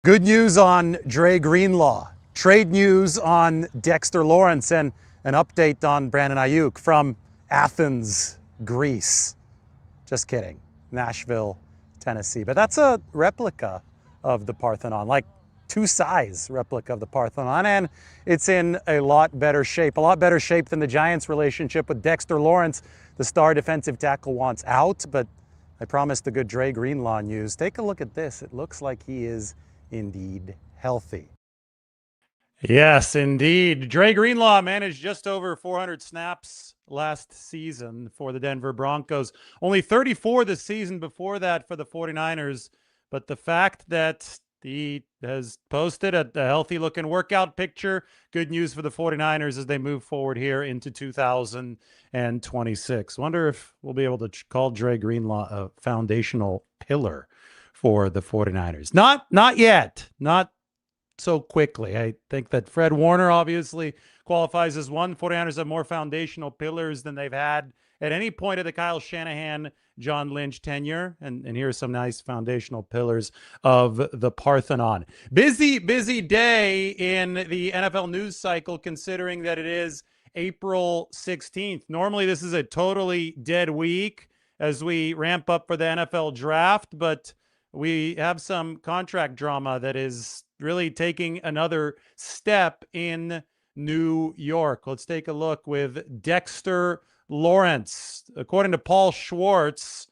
Good news on Dre Greenlaw, trade news on Dexter Lawrence, and an update on Brandon Aiyuk from Athens, Greece. Just kidding, Nashville, Tennessee. But that's a replica of the Parthenon, like two-size replica of the Parthenon, and it's in a lot better shape than the Giants' relationship with Dexter Lawrence. The star defensive tackle wants out, but I promised the good Dre Greenlaw news. Take a look at this. It looks like he is indeed healthy. Yes, indeed. Dre Greenlaw managed just over 400 snaps last season for the Denver Broncos. Only 34 the season before that for the 49ers. But the fact that he has posted a healthy-looking workout picture, good news for the 49ers as they move forward here into 2026. Wonder if we'll be able to call Dre Greenlaw a foundational pillar for the 49ers. Not yet. Not so quickly. I think that Fred Warner obviously qualifies as one. 49ers have more foundational pillars than they've had at any point of the Kyle Shanahan, John Lynch tenure. And here's some nice foundational pillars of the Parthenon. Busy day in the NFL news cycle, considering that it is April 16th. Normally, this is a totally dead week as we ramp up for the NFL draft, but we have some contract drama that is really taking another step in New York. Let's take a look with Dexter Lawrence. According to Paul Schwartz,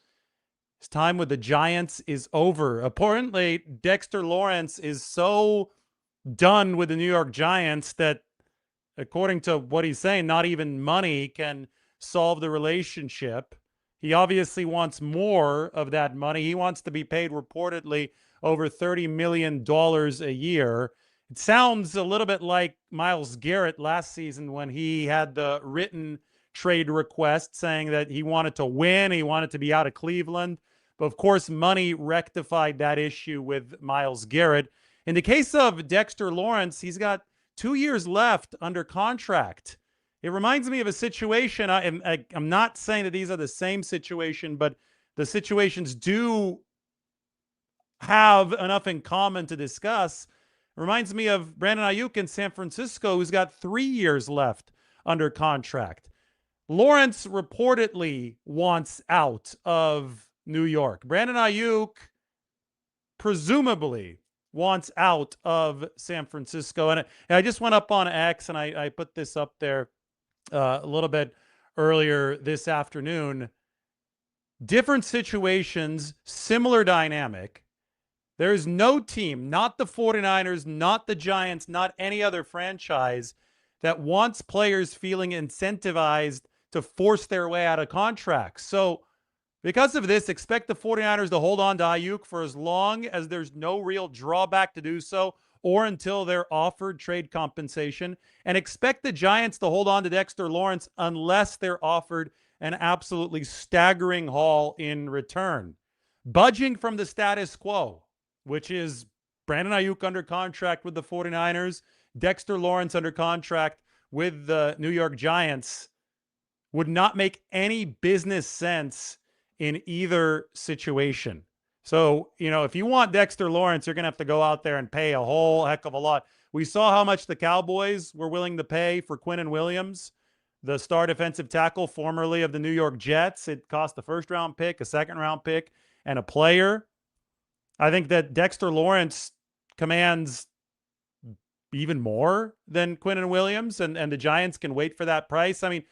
his time with the Giants is over. Apparently, Dexter Lawrence is so done with the New York Giants that, according to what he's saying, not even money can solve the relationship. He obviously wants more of that money. He wants to be paid reportedly over $30 million a year. It sounds a little bit like Myles Garrett last season when he had the written trade request saying that he wanted to win, he wanted to be out of Cleveland. But of course, money rectified that issue with Myles Garrett. In the case of Dexter Lawrence, he's got 2 years left under contract. It reminds me of a situation. I'm not saying that these are the same situation, but the situations do have enough in common to discuss. It reminds me of Brandon Aiyuk in San Francisco, who's got 3 years left under contract. Lawrence reportedly wants out of New York. Brandon Aiyuk presumably wants out of San Francisco. And I just went up on X and I put this up there a little bit earlier this afternoon. Different situations, similar dynamic. There's no team, not the 49ers, not the Giants, not any other franchise that wants players feeling incentivized to force their way out of contracts. So because of this, expect the 49ers to hold on to Aiyuk for as long as there's no real drawback to do so, or until they're offered trade compensation, and expect the Giants to hold on to Dexter Lawrence unless they're offered an absolutely staggering haul in return. Budging from the status quo, which is Brandon Aiyuk under contract with the 49ers, Dexter Lawrence under contract with the New York Giants, would not make any business sense in either situation. So, if you want Dexter Lawrence, you're going to have to go out there and pay a whole heck of a lot. We saw how much the Cowboys were willing to pay for Quinnen Williams, the star defensive tackle formerly of the New York Jets. It cost a first-round pick, a second-round pick, and a player. I think that Dexter Lawrence commands even more than Quinnen Williams, and the Giants can wait for that price. I mean,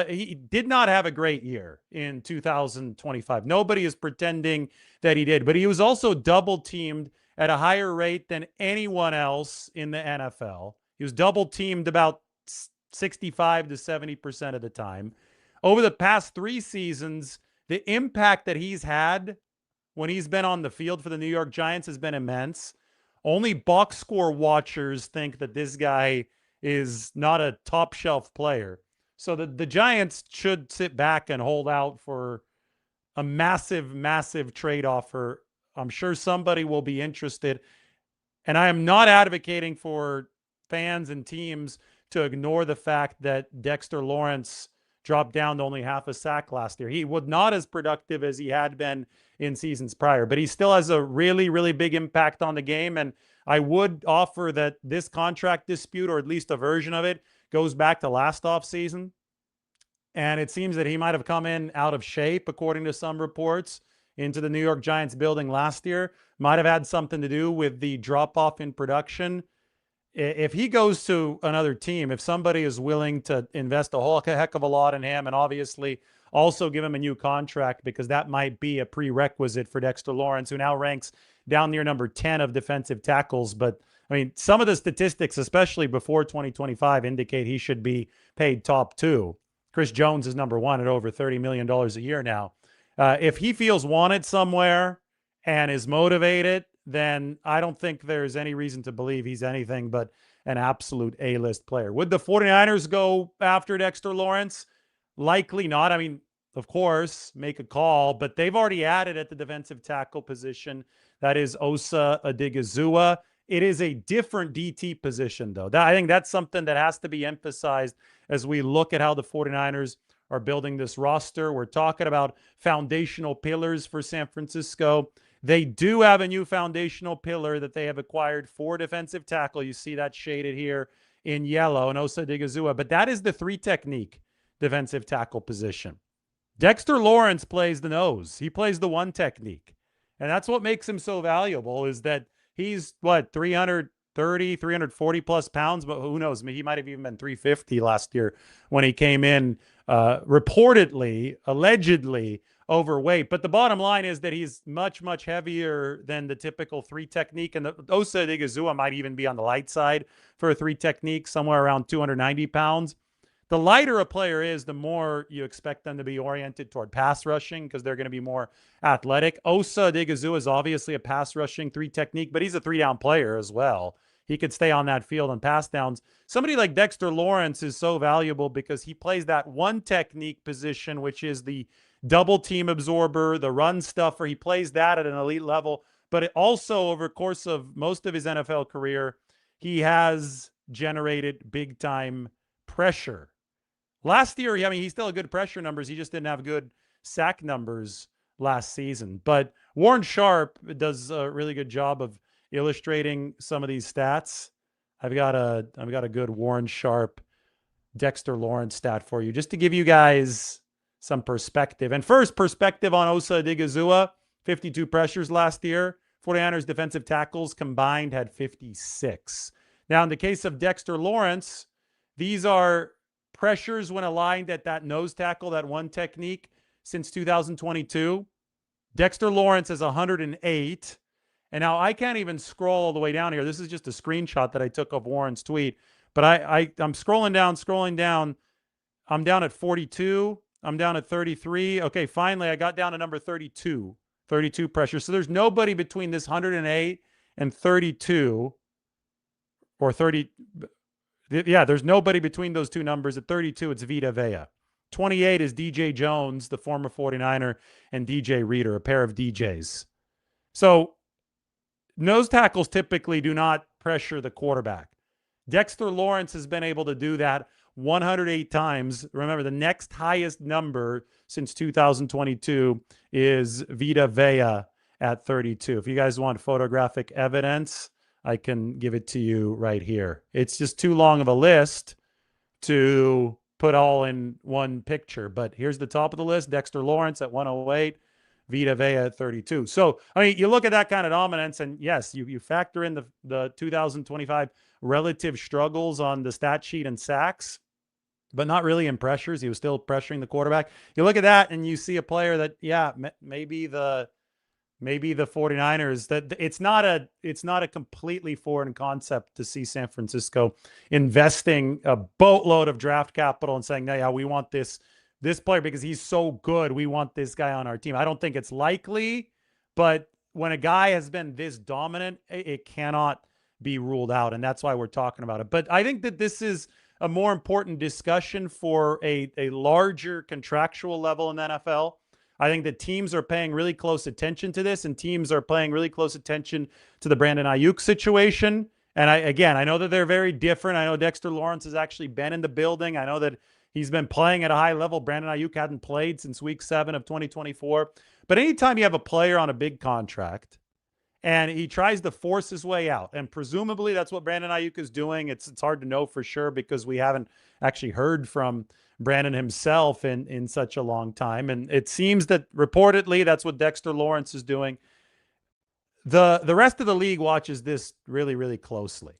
he did not have a great year in 2025. Nobody is pretending that he did, but he was also double teamed at a higher rate than anyone else in the NFL. He was double teamed about 65 to 70% of the time. Over the past 3 seasons, the impact that he's had when he's been on the field for the New York Giants has been immense. Only box score watchers think that this guy is not a top shelf player. So the Giants should sit back and hold out for a massive trade offer. I'm sure somebody will be interested. And I am not advocating for fans and teams to ignore the fact that Dexter Lawrence dropped down to only half a sack last year. He was not as productive as he had been in seasons prior, but he still has a really big impact on the game. And I would offer that this contract dispute, or at least a version of it, goes back to last offseason. And it seems that he might have come in out of shape, according to some reports, into the New York Giants building last year. Might have had something to do with the drop-off in production. If he goes to another team, if somebody is willing to invest a whole heck of a lot in him, and obviously also give him a new contract, because that might be a prerequisite for Dexter Lawrence, who now ranks down near number 10 of defensive tackles. But I mean, some of the statistics, especially before 2025, indicate he should be paid top 2. Chris Jones is number 1 at over $30 million a year now. If he feels wanted somewhere and is motivated, then I don't think there's any reason to believe he's anything but an absolute A-list player. Would the 49ers go after Dexter Lawrence? Likely not. I mean, of course, make a call, but they've already added at the defensive tackle position. That is Osa Odigizua. It is a different DT position, though. I think that's something that has to be emphasized as we look at how the 49ers are building this roster. We're talking about foundational pillars for San Francisco. They do have a new foundational pillar that they have acquired for defensive tackle. You see that shaded here in yellow, and Osa Odigizua. But that is the 3-technique defensive tackle position. Dexter Lawrence plays the nose. He plays the 1-technique. And that's what makes him so valuable, is that he's, 330, 340 plus pounds, but who knows? He might have even been 350 last year when he came in, reportedly, allegedly overweight. But the bottom line is that he's much, much heavier than the typical 3-technique. And the Osa Odigizua might even be on the light side for a 3-technique, somewhere around 290 pounds. The lighter a player is, the more you expect them to be oriented toward pass rushing, because they're going to be more athletic. Osa Odigizua is obviously a pass rushing 3-technique, but he's a 3-down player as well. He could stay on that field on pass downs. Somebody like Dexter Lawrence is so valuable because he plays that 1-technique position, which is the double team absorber, the run stuffer. He plays that at an elite level, but it also, over the course of most of his NFL career, he has generated big time pressure. Last year, I mean, he still had good pressure numbers. He just didn't have good sack numbers last season. But Warren Sharp does a really good job of illustrating some of these stats. I've got a good Warren Sharp Dexter Lawrence stat for you, just to give you guys some perspective. And first, perspective on Osa Odigizua: 52 pressures last year. 49ers defensive tackles combined had 56. Now, in the case of Dexter Lawrence, these are pressures when aligned at that nose tackle, that 1-technique, since 2022. Dexter Lawrence is 108. And now I can't even scroll all the way down here. This is just a screenshot that I took of Warren's tweet. But I'm scrolling down. I'm down at 42. I'm down at 33. Okay, finally I got down to number 32. 32 pressures. So there's nobody between this 108 and 32, or 30. Yeah, there's nobody between those two numbers. At 32, it's Vita Vea. 28 is DJ Jones, the former 49er, and DJ Reader, a pair of DJs. So nose tackles typically do not pressure the quarterback. Dexter Lawrence has been able to do that 108 times. Remember, the next highest number since 2022 is Vita Vea at 32. If you guys want photographic evidence, I can give it to you right here. It's just too long of a list to put all in one picture. But here's the top of the list: Dexter Lawrence at 108, Vita Vea at 32. So, I mean, you look at that kind of dominance, and yes, you factor in the 2025 relative struggles on the stat sheet and sacks, but not really in pressures. He was still pressuring the quarterback. You look at that and you see a player that, yeah, maybe the 49ers, that it's not a completely foreign concept to see San Francisco investing a boatload of draft capital and saying, no, yeah, we want this player because he's so good. We want this guy on our team. I don't think it's likely, but when a guy has been this dominant, it cannot be ruled out. And that's why we're talking about it. But I think that this is a more important discussion for a larger contractual level in the NFL. I think that teams are paying really close attention to this, and teams are paying really close attention to the Brandon Aiyuk situation. And I know that they're very different. I know Dexter Lawrence has actually been in the building. I know that he's been playing at a high level. Brandon Aiyuk hadn't played since week 7 of 2024. But anytime you have a player on a big contract, and he tries to force his way out. And presumably that's what Brandon Aiyuk is doing. It's hard to know for sure because we haven't actually heard from Brandon himself in such a long time. And it seems that reportedly that's what Dexter Lawrence is doing. The rest of the league watches this really, really closely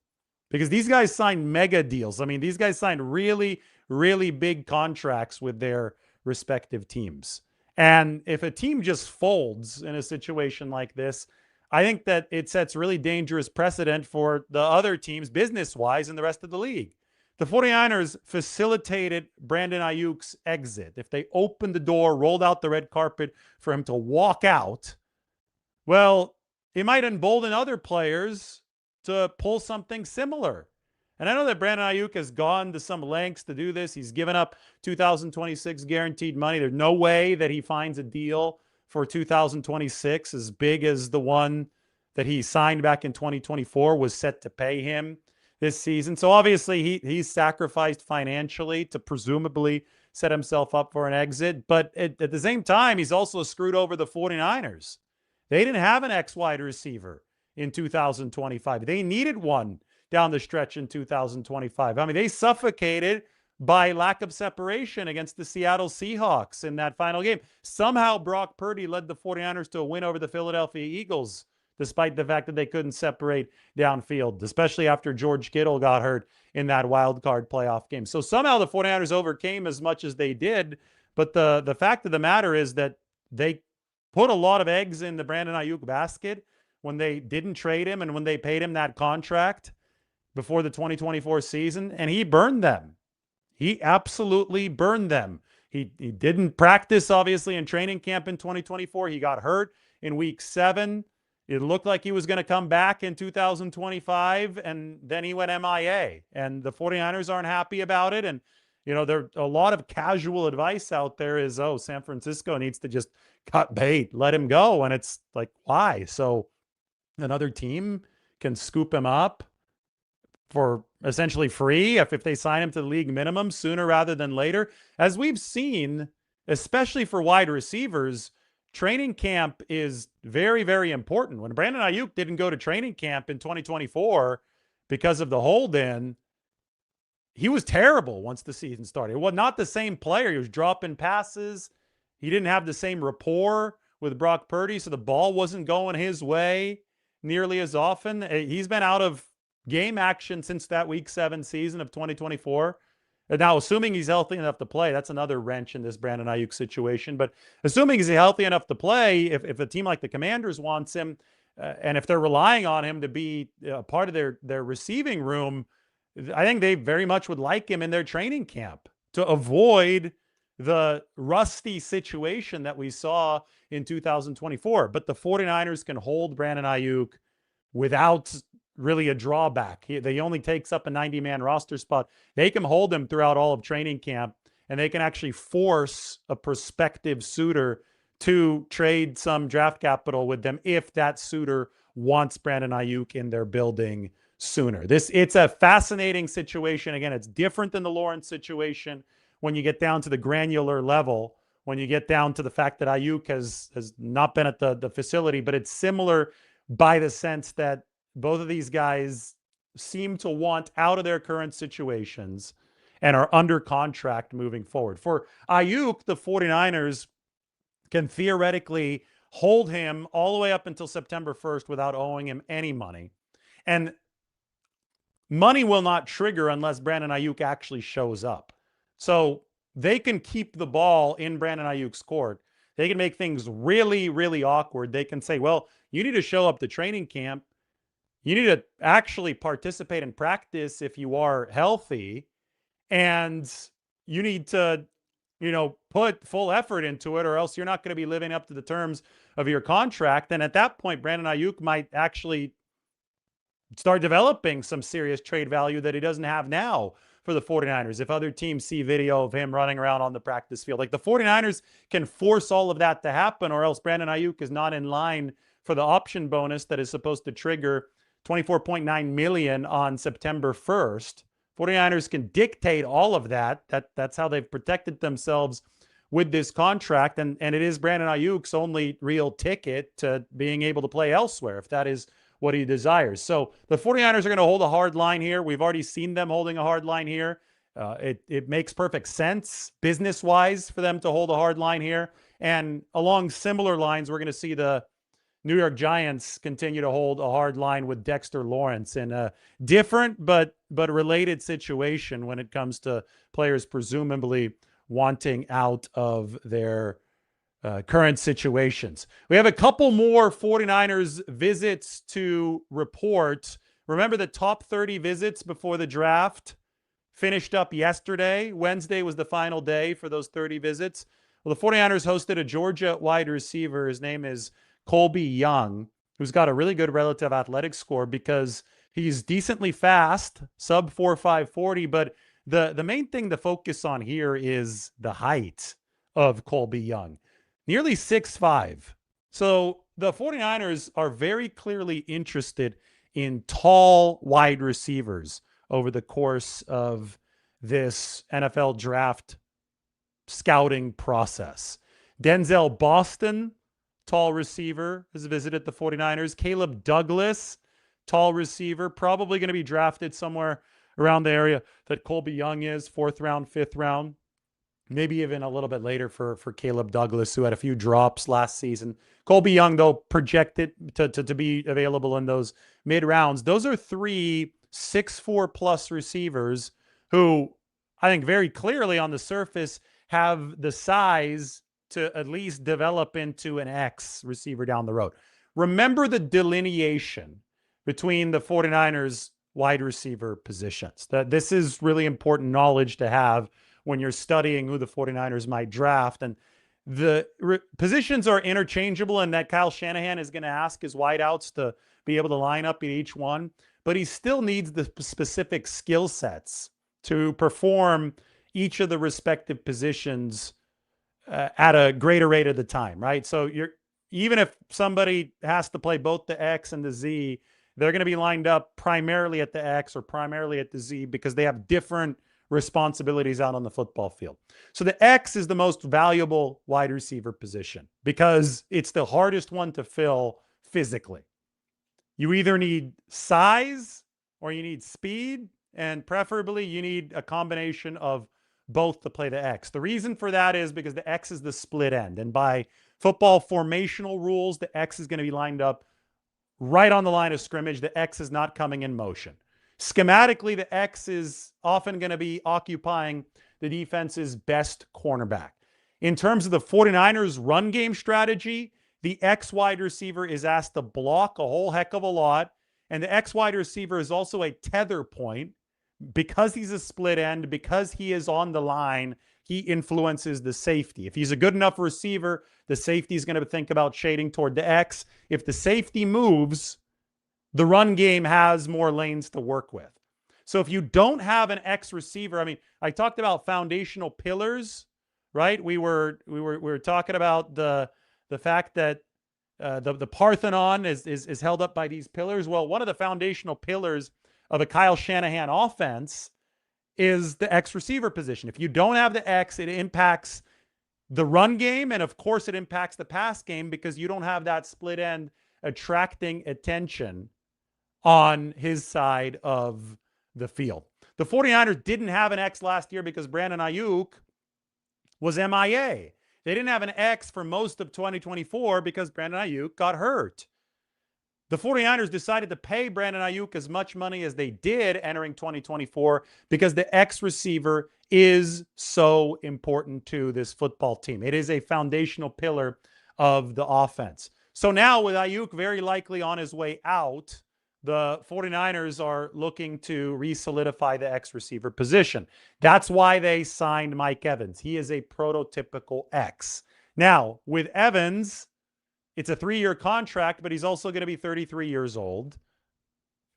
because these guys signed mega deals. I mean, these guys signed really, really big contracts with their respective teams. And if a team just folds in a situation like this, I think that it sets really dangerous precedent for the other teams business-wise in the rest of the league. The 49ers facilitated Brandon Aiyuk's exit. If they opened the door, rolled out the red carpet for him to walk out, well, it might embolden other players to pull something similar. And I know that Brandon Aiyuk has gone to some lengths to do this. He's given up 2026 guaranteed money. There's no way that he finds a deal for 2026 as big as the one that he signed back in 2024 was set to pay him this season. So obviously he's sacrificed financially to presumably set himself up for an exit. But at the same time, he's also screwed over the 49ers. They didn't have an X-wide receiver in 2025. They needed one down the stretch in 2025. I mean, they suffocated by lack of separation against the Seattle Seahawks in that final game. Somehow Brock Purdy led the 49ers to a win over the Philadelphia Eagles, despite the fact that they couldn't separate downfield, especially after George Kittle got hurt in that wild card playoff game. So somehow the 49ers overcame as much as they did. But the fact of the matter is that they put a lot of eggs in the Brandon Aiyuk basket when they didn't trade him and when they paid him that contract before the 2024 season, and he burned them. He absolutely burned them. He didn't practice, obviously, in training camp in 2024. He got hurt in week 7. It looked like he was going to come back in 2025, and then he went MIA. And the 49ers aren't happy about it. And, you know, there a lot of casual advice out there is, oh, San Francisco needs to just cut bait, let him go. And it's like, why? So another team can scoop him up for essentially free if they sign him to the league minimum sooner rather than later. As we've seen, especially for wide receivers, training camp is very, very important. When Brandon Aiyuk didn't go to training camp in 2024 because of the hold-in, he was terrible once the season started. It was not the same player. He was dropping passes. He didn't have the same rapport with Brock Purdy, so the ball wasn't going his way nearly as often. He's been out of game action since that week 7 season of 2024. And now, assuming he's healthy enough to play, that's another wrench in this Brandon Aiyuk situation. But assuming he's healthy enough to play, if a team like the Commanders wants him, and if they're relying on him to be a part of their receiving room, I think they very much would like him in their training camp to avoid the rusty situation that we saw in 2024. But the 49ers can hold Brandon Aiyuk without really a drawback. He only takes up a 90-man roster spot. They can hold him throughout all of training camp, and they can actually force a prospective suitor to trade some draft capital with them if that suitor wants Brandon Aiyuk in their building sooner. It's a fascinating situation. Again, it's different than the Lawrence situation when you get down to the granular level, when you get down to the fact that Aiyuk has not been at the facility, but it's similar by the sense that both of these guys seem to want out of their current situations and are under contract moving forward. For Aiyuk, the 49ers can theoretically hold him all the way up until September 1st without owing him any money. And money will not trigger unless Brandon Aiyuk actually shows up. So they can keep the ball in Brandon Aiyuk's court. They can make things really, really awkward. They can say, well, you need to show up to training camp. You need to actually participate in practice if you are healthy, and you need to, put full effort into it, or else you're not going to be living up to the terms of your contract. And at that point, Brandon Aiyuk might actually start developing some serious trade value that he doesn't have now for the 49ers. If other teams see video of him running around on the practice field, like the 49ers can force all of that to happen, or else Brandon Aiyuk is not in line for the option bonus that is supposed to trigger $24.9 million on September 1st. 49ers can dictate all of that. That's how they've protected themselves with this contract, and it is Brandon Aiyuk's only real ticket to being able to play elsewhere, if that is what he desires. So the 49ers are going to hold a hard line here. We've already seen them holding a hard line here. It makes perfect sense business-wise for them to hold a hard line here. And along similar lines, we're going to see the New York Giants continue to hold a hard line with Dexter Lawrence in a different but related situation when it comes to players presumably wanting out of their current situations. We have a couple more 49ers visits to report. Remember the top 30 visits before the draft finished up yesterday. Wednesday was the final day for those 30 visits. Well, the 49ers hosted a Georgia wide receiver. His name is Colby Young, who's got a really good relative athletic score because he's decently fast, sub 4.5 40, but the main thing to focus on here is the height of Colby Young. Nearly 6'5". So the 49ers are very clearly interested in tall wide receivers over the course of this NFL draft scouting process. Denzel Boston, tall receiver, has visited the 49ers. Caleb Douglas, tall receiver, probably going to be drafted somewhere around the area that Colby Young is, 4th round, 5th round. Maybe even a little bit later for Caleb Douglas, who had a few drops last season. Colby Young, though, projected to be available in those mid-rounds. Those are 3 6'4+ receivers who I think very clearly on the surface have the size to at least develop into an X receiver down the road. Remember the delineation between the 49ers wide receiver positions. This is really important knowledge to have when you're studying who the 49ers might draft. And the positions are interchangeable, and that Kyle Shanahan is going to ask his wideouts to be able to line up in each one. But he still needs the specific skill sets to perform each of the respective positions at a greater rate of the time, right? So even if somebody has to play both the X and the Z, they're going to be lined up primarily at the X or primarily at the Z because they have different responsibilities out on the football field. So the X is the most valuable wide receiver position because it's the hardest one to fill physically. You either need size or you need speed, and preferably you need a combination of both to play the X. The reason for that is because the X is the split end, and by football formational rules, the X is going to be lined up right on the line of scrimmage. The X is not coming in motion. Schematically, the X is often going to be occupying the defense's best cornerback. In terms of the 49ers run game strategy, the X wide receiver is asked to block a whole heck of a lot. And the X wide receiver is also a tether point because he's a split end, because he is on the line. He influences the safety. If he's a good enough receiver, the safety is going to think about shading toward the X. If the safety moves, the run game has more lanes to work with. So if you don't have an X receiver, I mean, I talked about foundational pillars, right? We were talking about the fact that the Parthenon is held up by these pillars. Well, one of the foundational pillars of a Kyle Shanahan offense is the X receiver position. If you don't have the X, it impacts the run game, and of course it impacts the pass game because you don't have that split end attracting attention on his side of the field. The 49ers didn't have an X last year because Brandon Aiyuk was MIA. They didn't have an X for most of 2024 because Brandon Aiyuk got hurt. The 49ers decided to pay Brandon Aiyuk as much money as they did entering 2024 because the X receiver is so important to this football team. It is a foundational pillar of the offense. So now with Aiyuk very likely on his way out, the 49ers are looking to re-solidify the X receiver position. That's why they signed Mike Evans. He is a prototypical X. Now, with Evans, it's a 3-year contract, but he's also going to be 33 years old.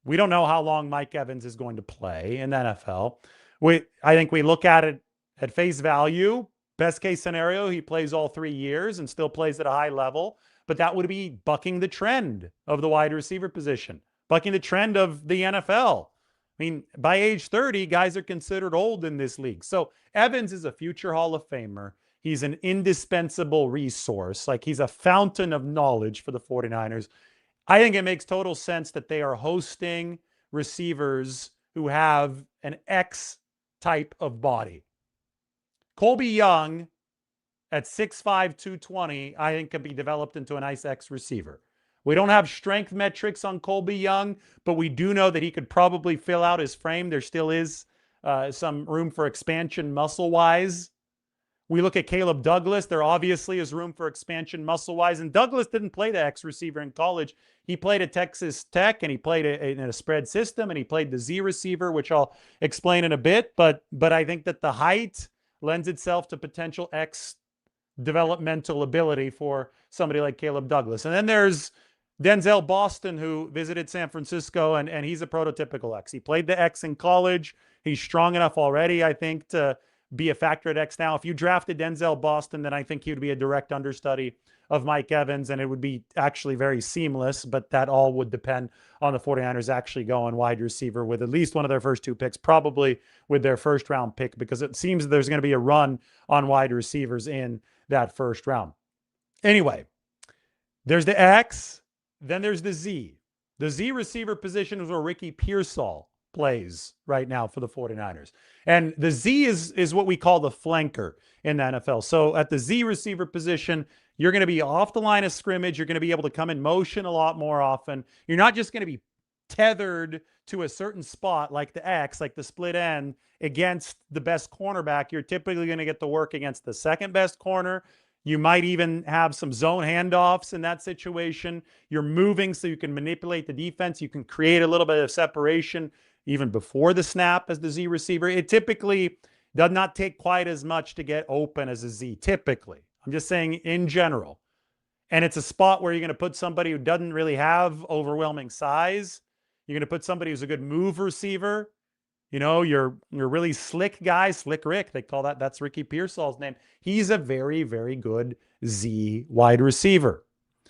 We don't know how long Mike Evans is going to play in the NFL. I think we look at it at face value. Best case scenario, he plays all 3 years and still plays at a high level, but that would be bucking the trend of the wide receiver position, bucking the trend of the NFL. I mean, by age 30, guys are considered old in this league. So Evans is a future Hall of Famer. He's an indispensable resource. Like, he's a fountain of knowledge for the 49ers. I think it makes total sense that they are hosting receivers who have an X type of body. Colby Young at 6'5", 220, I think could be developed into a nice X receiver. We don't have strength metrics on Colby Young, but we do know that he could probably fill out his frame. There still is some room for expansion muscle-wise. We look at Caleb Douglas. There obviously is room for expansion muscle-wise. And Douglas didn't play the X receiver in college. He played at Texas Tech, and he played in a spread system, and he played the Z receiver, which I'll explain in a bit. But I think that the height lends itself to potential X developmental ability for somebody like Caleb Douglas. And then there's Denzel Boston, who visited San Francisco, and he's a prototypical X. He played the X in college. He's strong enough already, I think, to be a factor at X now. If you drafted Denzel Boston, then I think he would be a direct understudy of Mike Evans, and it would be actually very seamless, but that all would depend on the 49ers actually going wide receiver with at least one of their first two picks, probably with their first round pick, because it seems there's going to be a run on wide receivers in that first round. Anyway, there's the X, then there's the Z. The Z receiver position is where Ricky Pearsall plays right now for the 49ers. And the Z is what we call the flanker in the NFL. So at the Z receiver position, you're going to be off the line of scrimmage. You're going to be able to come in motion a lot more often. You're not just going to be tethered to a certain spot like the X, like the split end against the best cornerback. You're typically going to get to work against the second best corner. You might even have some zone handoffs in that situation. You're moving so you can manipulate the defense. You can create a little bit of separation even before the snap as the Z receiver. It typically does not take quite as much to get open as a Z, typically. I'm just saying in general. And it's a spot where you're going to put somebody who doesn't really have overwhelming size. You're going to put somebody who's a good move receiver. You know, you're really slick guy, Slick Rick. They call that. That's Ricky Pearsall's name. He's a very, very good Z wide receiver.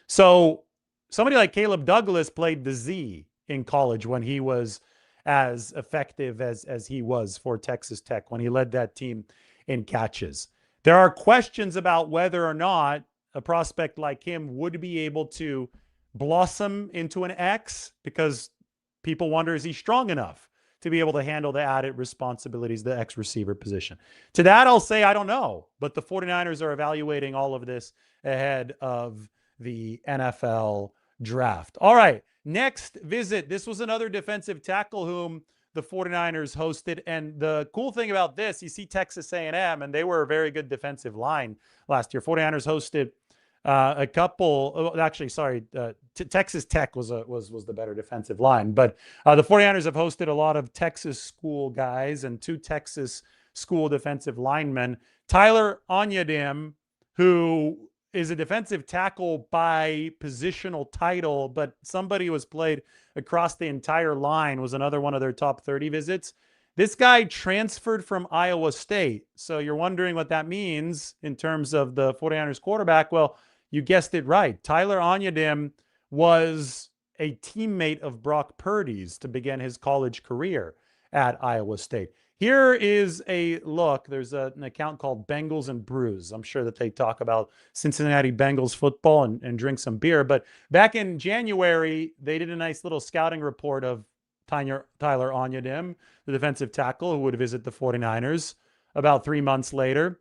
So somebody like Caleb Douglas played the Z in college when he was as effective as he was for Texas Tech, when he led that team in catches. There are questions about whether or not a prospect like him would be able to blossom into an X, because people wonder, is he strong enough to be able to handle the added responsibilities, the X receiver position? To that, I'll say, I don't know, but the 49ers are evaluating all of this ahead of the NFL draft. All right, next visit. This was another defensive tackle whom the 49ers hosted. And the cool thing about this, you see Texas A&M, and they were a very good defensive line last year. 49ers hosted a couple, Texas Tech was the better defensive line, but the 49ers have hosted a lot of Texas school guys and two Texas school defensive linemen. Tyler Onyedim, who is a defensive tackle by positional title, but somebody who has played across the entire line, was another one of their top 30 visits. This guy transferred from Iowa State. So you're wondering what that means in terms of the 49ers quarterback. Well, you guessed it right. Tyler Onyedim was a teammate of Brock Purdy's to begin his college career at Iowa State. Here is a look. There's an account called Bengals and Brews. I'm sure that they talk about Cincinnati Bengals football and drink some beer. But back in January, they did a nice little scouting report of Tyler Onyedim, the defensive tackle who would visit the 49ers about 3 months later.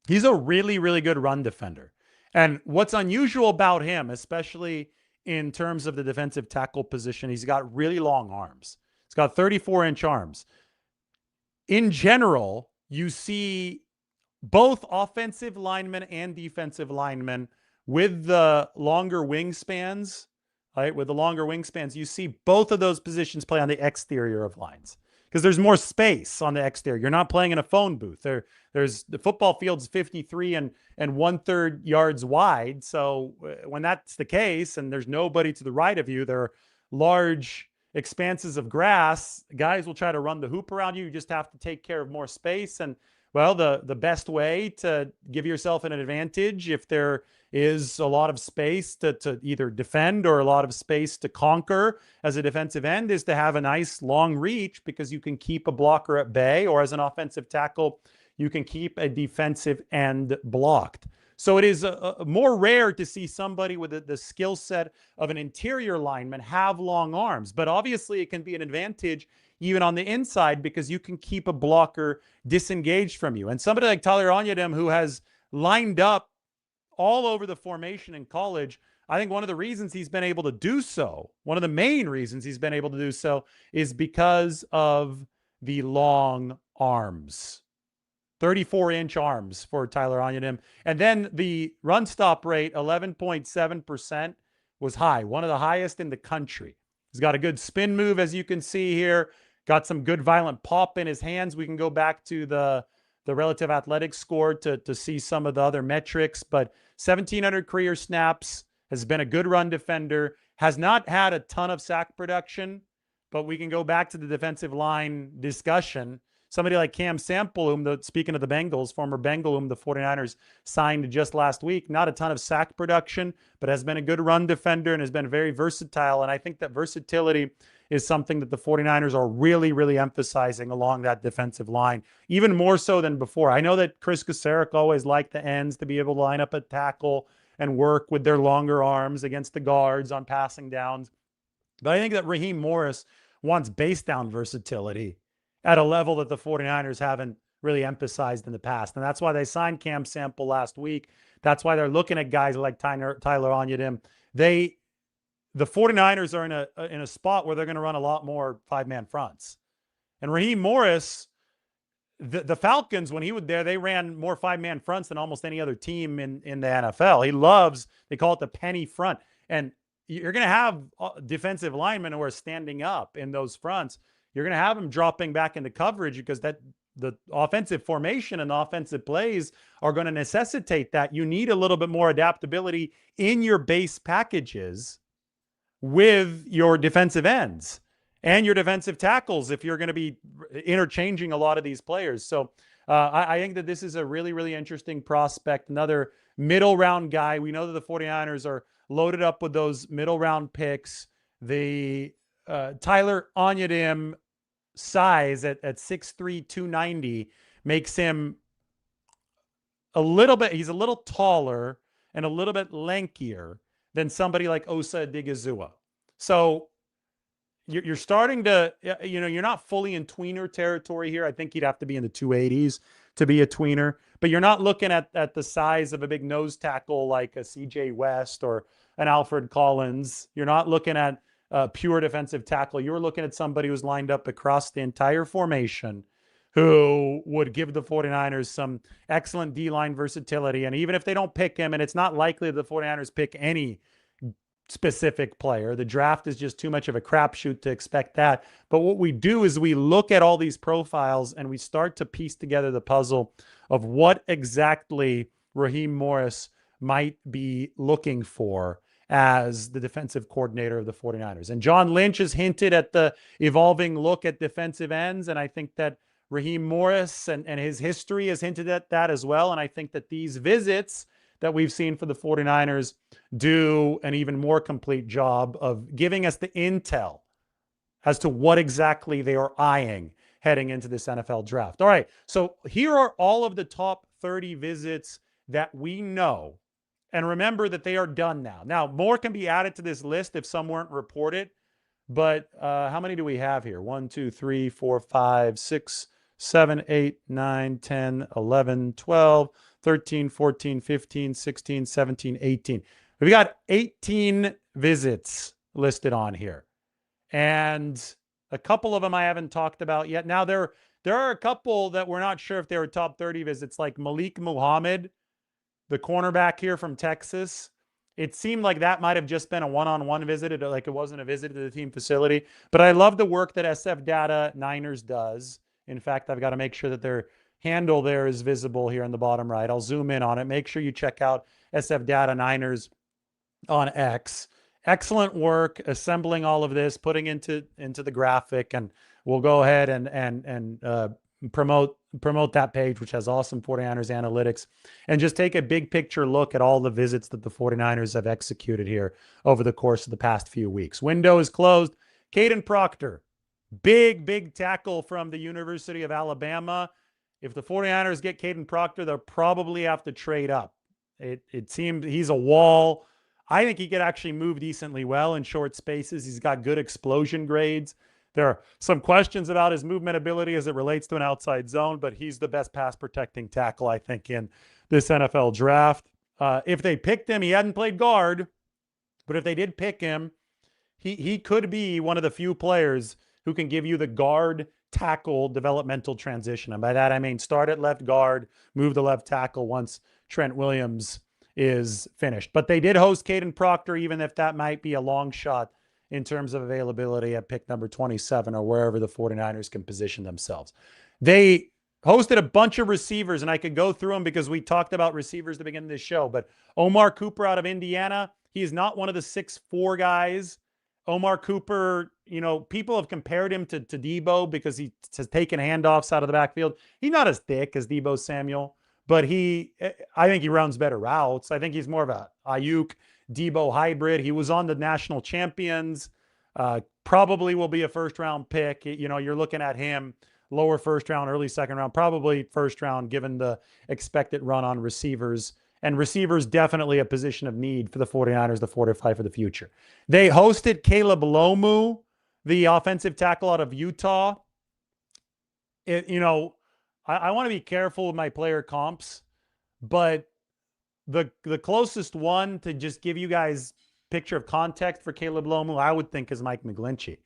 He's a really, really good run defender. And what's unusual about him, especially in terms of the defensive tackle position, he's got really long arms. He's got 34-inch arms. In general, you see both offensive linemen and defensive linemen with the longer wingspans, right? With the longer wingspans, you see both of those positions play on the exterior of lines because there's more space on the exterior. You're not playing in a phone booth. There's the football field's 53 and 1/3 yards wide. So when that's the case and there's nobody to the right of you, there are large expanses of grass. Guys will try to run the hoop around you. You just have to take care of more space. And well, the best way to give yourself an advantage, if there is a lot of space to either defend or a lot of space to conquer as a defensive end, is to have a nice long reach, because you can keep a blocker at bay, or as an offensive tackle, you can keep a defensive end blocked. So it is more rare to see somebody with the skill set of an interior lineman have long arms. But obviously, it can be an advantage even on the inside because you can keep a blocker disengaged from you. And somebody like Tyler Onyedim, who has lined up all over the formation in college, I think one of the reasons he's been able to do so, one of the main reasons he's been able to do so, is because of the long arms. 34-inch arms for Tyler Onyedim. And then the run stop rate, 11.7%, was high, one of the highest in the country. He's got a good spin move, as you can see here. Got some good violent pop in his hands. We can go back to the relative athletic score to see some of the other metrics, but 1,700 career snaps, has been a good run defender, has not had a ton of sack production, but we can go back to the defensive line discussion. Somebody like Cam Sample, speaking of the Bengals, former Bengal, whom the 49ers signed just last week, not a ton of sack production, but has been a good run defender and has been very versatile. And I think that versatility is something that the 49ers are really, really emphasizing along that defensive line, even more so than before. I know that Chris Kasarik always liked the ends to be able to line up a tackle and work with their longer arms against the guards on passing downs. But I think that Raheem Morris wants base down versatility at a level that the 49ers haven't really emphasized in the past. And that's why they signed Cam Sample last week. That's why they're looking at guys like Tyler Onyedim. The 49ers are in a spot where they're going to run a lot more five-man fronts. And Raheem Morris, the Falcons, when he was there, they ran more five-man fronts than almost any other team in the NFL. They call it the penny front. And you're going to have defensive linemen who are standing up in those fronts. You're going to have them dropping back into coverage because the offensive formation and the offensive plays are going to necessitate that. You need a little bit more adaptability in your base packages with your defensive ends and your defensive tackles if you're going to be interchanging a lot of these players. So I think that this is a really, really interesting prospect, another middle round guy. We know that the 49ers are loaded up with those middle round picks. The Tyler Onyedim size at 6'3", 290 makes him he's a little taller and a little bit lankier than somebody like Osa Odighizuwa. So you're starting to, you're not fully in tweener territory here. I think you'd have to be in the 280s to be a tweener, but you're not looking at the size of a big nose tackle like a CJ West or an Alfred Collins. You're not looking at pure defensive tackle. You're looking at somebody who's lined up across the entire formation who would give the 49ers some excellent D-line versatility. And even if they don't pick him, and it's not likely that the 49ers pick any specific player, the draft is just too much of a crapshoot to expect that. But what we do is we look at all these profiles and we start to piece together the puzzle of what exactly Raheem Morris might be looking for as the defensive coordinator of the 49ers. And John Lynch has hinted at the evolving look at defensive ends. And I think that Raheem Morris and his history has hinted at that as well. And I think that these visits that we've seen for the 49ers do an even more complete job of giving us the intel as to what exactly they are eyeing heading into this NFL draft. All right, so here are all of the top 30 visits that we know. And remember that they are done now. Now, more can be added to this list if some weren't reported. But how many do we have here? 1, 2, 3, 4, 5, 6, 7, 8, 9, 10, 11, 12, 13, 14, 15, 16, 17, 18. We've got 18 visits listed on here. And a couple of them I haven't talked about yet. Now, there are a couple that we're not sure if they were top 30 visits, like Malik Muhammad, the cornerback here from Texas. It seemed like that might have just been a one-on-one visit, like it wasn't a visit to the team facility. But I love the work that SF Data Niners does. In fact, I've got to make sure that their handle there is visible here in the bottom right. I'll zoom in on it. Make sure you check out SF Data Niners on X. Excellent work assembling all of this, putting into the graphic, and we'll go ahead and promote that page, which has awesome 49ers analytics, and just take a big picture look at all the visits that the 49ers have executed here over the course of the past few weeks. Window is closed. Caden Proctor, big tackle from the University of Alabama. if the 49ers get Caden Proctor, they'll probably have to trade up. It seemed he's a wall. I think he could actually move decently well in short spaces. He's got good explosion grades. There are some questions about his movement ability as it relates to an outside zone, but he's the best pass protecting tackle, I think, in this NFL draft. If they picked him, he hadn't played guard, but if they did pick him, he could be one of the few players who can give you the guard tackle developmental transition. And by that, I mean start at left guard, move the left tackle once Trent Williams is finished. But they did host Caden Proctor, even if that might be a long shot in terms of availability at pick number 27 or wherever the 49ers can position themselves. They hosted a bunch of receivers, and I could go through them because we talked about receivers at the beginning of this show. But Omar Cooper out of Indiana, he is not one of the 6'4" guys. Omar Cooper, people have compared him to Debo because he has taken handoffs out of the backfield. He's not as thick as Debo Samuel, but I think he runs better routes. I think he's more of a Aiyuk Debo hybrid. He was on the national champions, probably will be a first round pick. You're looking at him lower first round, early second round, probably first round, given the expected run on receivers. And receivers definitely a position of need for the 49ers to fortify for the future. They hosted Caleb Lomu, the offensive tackle out of Utah. I want to be careful with my player comps, but the closest one to just give you guys picture of context for Caleb Lomu, I would think is Mike McGlinchey.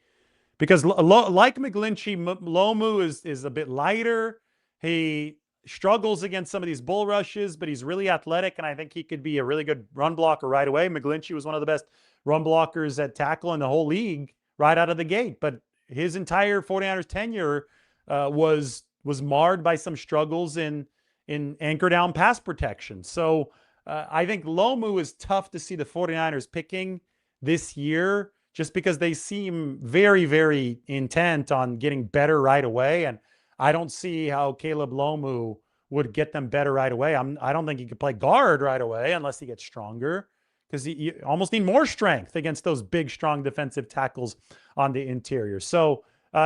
Because like McGlinchey, Lomu is a bit lighter. He struggles against some of these bull rushes, but he's really athletic, and I think he could be a really good run blocker right away. McGlinchey was one of the best run blockers at tackle in the whole league right out of the gate, but his entire 49ers tenure was marred by some struggles in anchor down pass protection. So I think Lomu is tough to see the 49ers picking this year just because they seem very, very intent on getting better right away. And I don't see how Caleb Lomu would get them better right away. I don't think he could play guard right away unless he gets stronger, because you almost need more strength against those big, strong defensive tackles on the interior. So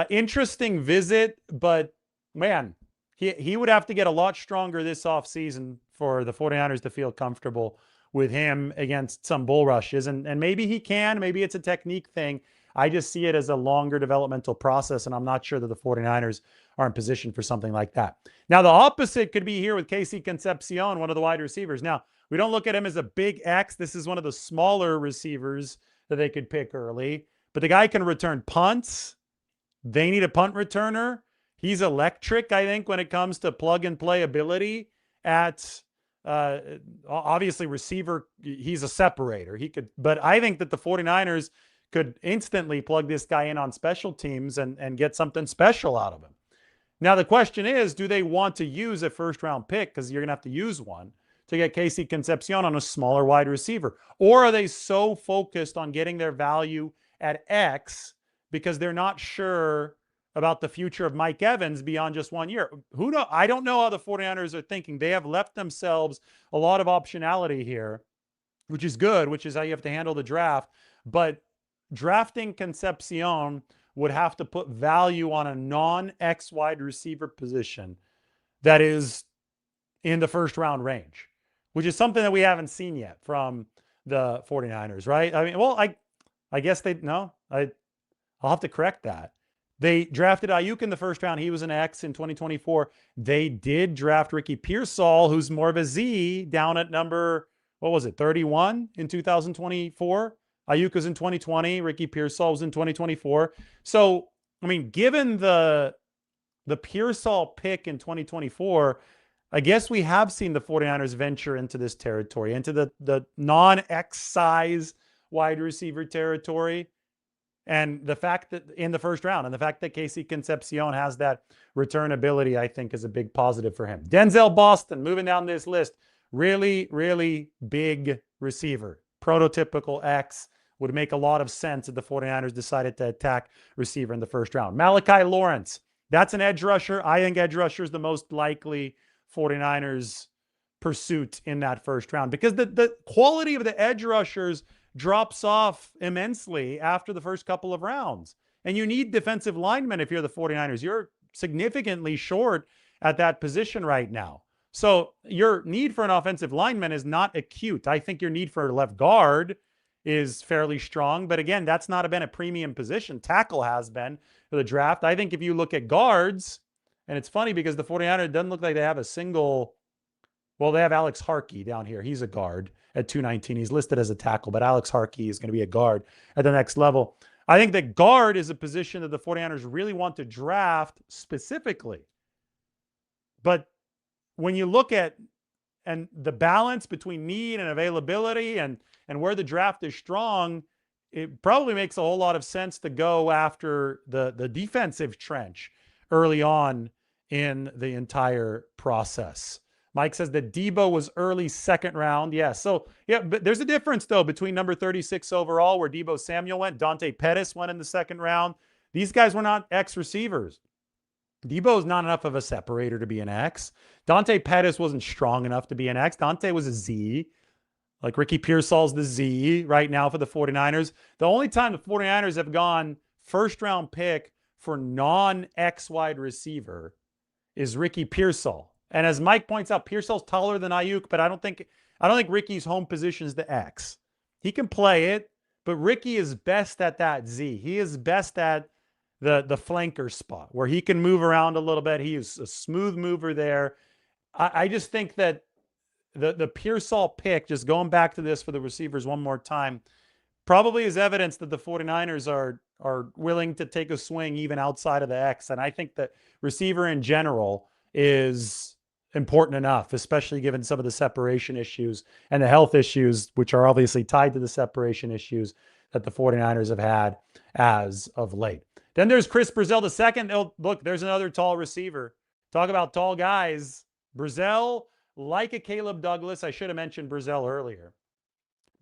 interesting visit, but man, he would have to get a lot stronger this offseason for the 49ers to feel comfortable with him against some bull rushes. And maybe he can, maybe it's a technique thing. I just see it as a longer developmental process, and I'm not sure that the 49ers are in position for something like that. Now, the opposite could be here with Casey Concepcion, one of the wide receivers. Now, we don't look at him as a big X. This is one of the smaller receivers that they could pick early. But the guy can return punts. They need a punt returner. He's electric, I think, when it comes to plug-and-play ability at obviously receiver. He's a separator. But I think that the 49ers could instantly plug this guy in on special teams and get something special out of him. Now, the question is, do they want to use a first-round pick, because you're going to have to use one, to get Casey Concepcion on a smaller wide receiver? Or are they so focused on getting their value at X because they're not sure about the future of Mike Evans beyond just 1 year? Who knows? I don't know how the 49ers are thinking. They have left themselves a lot of optionality here, which is good, which is how you have to handle the draft. But drafting Concepcion would have to put value on a non-X wide receiver position that is in the first round range, which is something that we haven't seen yet from the 49ers, right? I mean, well, I guess I'll have to correct that. They drafted Aiyuk in the first round. He was an X in 2024. They did draft Ricky Pearsall, who's more of a Z, down at number, 31 in 2024. Aiyuk was in 2020. Ricky Pearsall was in 2024. So, I mean, given the Pearsall pick in 2024, I guess we have seen the 49ers venture into this territory, into the non-X size wide receiver territory. And the fact that in the first round, and the fact that Casey Concepcion has that return ability, I think is a big positive for him. Denzel Boston, moving down this list, really, really big receiver. Prototypical X. Would make a lot of sense if the 49ers decided to attack receiver in the first round. Malachi Lawrence, that's an edge rusher. I think edge rusher is the most likely 49ers pursuit in that first round, because the quality of the edge rushers drops off immensely after the first couple of rounds. And you need defensive linemen if you're the 49ers. You're significantly short at that position right now. So your need for an offensive lineman is not acute. I think your need for a left guard is fairly strong. But again, that's not been a premium position. Tackle has been for the draft. I think if you look at guards, and it's funny because the 49ers doesn't look like they have a single. Well, they have Alex Harkey down here. He's a guard at 219. He's listed as a tackle, but Alex Harkey is going to be a guard at the next level. I think that guard is a position that the 49ers really want to draft specifically. But when you look at and the balance between need and availability and where the draft is strong, it probably makes a whole lot of sense to go after the defensive trench early on in the entire process. Mike says that Debo was early second round. Yeah. So, yeah, but there's a difference, though, between number 36 overall, where Debo Samuel went, Dante Pettis went in the second round. These guys were not X receivers. Debo is not enough of a separator to be an X. Dante Pettis wasn't strong enough to be an X. Dante was a Z. Like Ricky Pearsall's the Z right now for the 49ers. The only time the 49ers have gone first round pick for non-X wide receiver is Ricky Pearsall. And as Mike points out, Pearsall's taller than Aiyuk, but I don't think Ricky's home position is the X. He can play it, but Ricky is best at that Z. He is best at the flanker spot where he can move around a little bit. He is a smooth mover there. I just think that the Pearsall pick, just going back to this for the receivers one more time, probably is evidence that the 49ers are willing to take a swing even outside of the X. And I think that receiver in general is important enough, especially given some of the separation issues and the health issues, which are obviously tied to the separation issues that the 49ers have had as of late. Then there's Chris Brazell II. Oh, look, there's another tall receiver. Talk about tall guys. Brazell, like a Caleb Douglas. I should have mentioned Brazell earlier.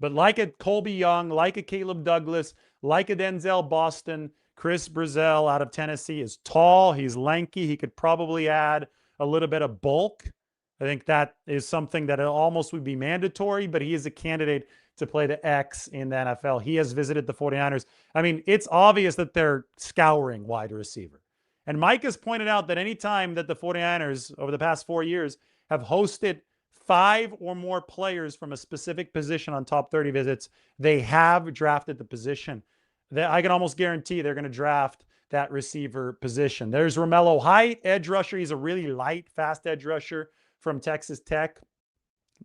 But like a Colby Young, like a Caleb Douglas, like a Denzel Boston, Chris Brazell out of Tennessee is tall. He's lanky. He could probably add a little bit of bulk. I think that is something that almost would be mandatory, but he is a candidate to play the X in the NFL. He has visited the 49ers. I mean, it's obvious that they're scouring wide receiver. And Mike has pointed out that anytime that the 49ers over the past 4 years have hosted 5 or more players from a specific position on top 30 visits, they have drafted the position. I can almost guarantee they're going to draft that receiver position. There's Romello Height, edge rusher. He's a really light, fast edge rusher from Texas Tech.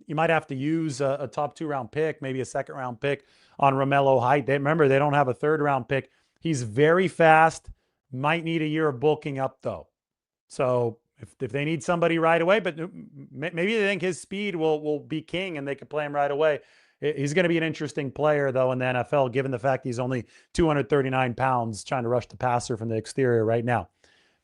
You might have to use a top 2 round pick, maybe a second round pick on Romello Height. Remember, they don't have a third round pick. He's very fast, might need a year of bulking up though. So if they need somebody right away, but maybe they think his speed will be king and they can play him right away. He's going to be an interesting player, though, in the NFL, given the fact he's only 239 pounds trying to rush the passer from the exterior right now.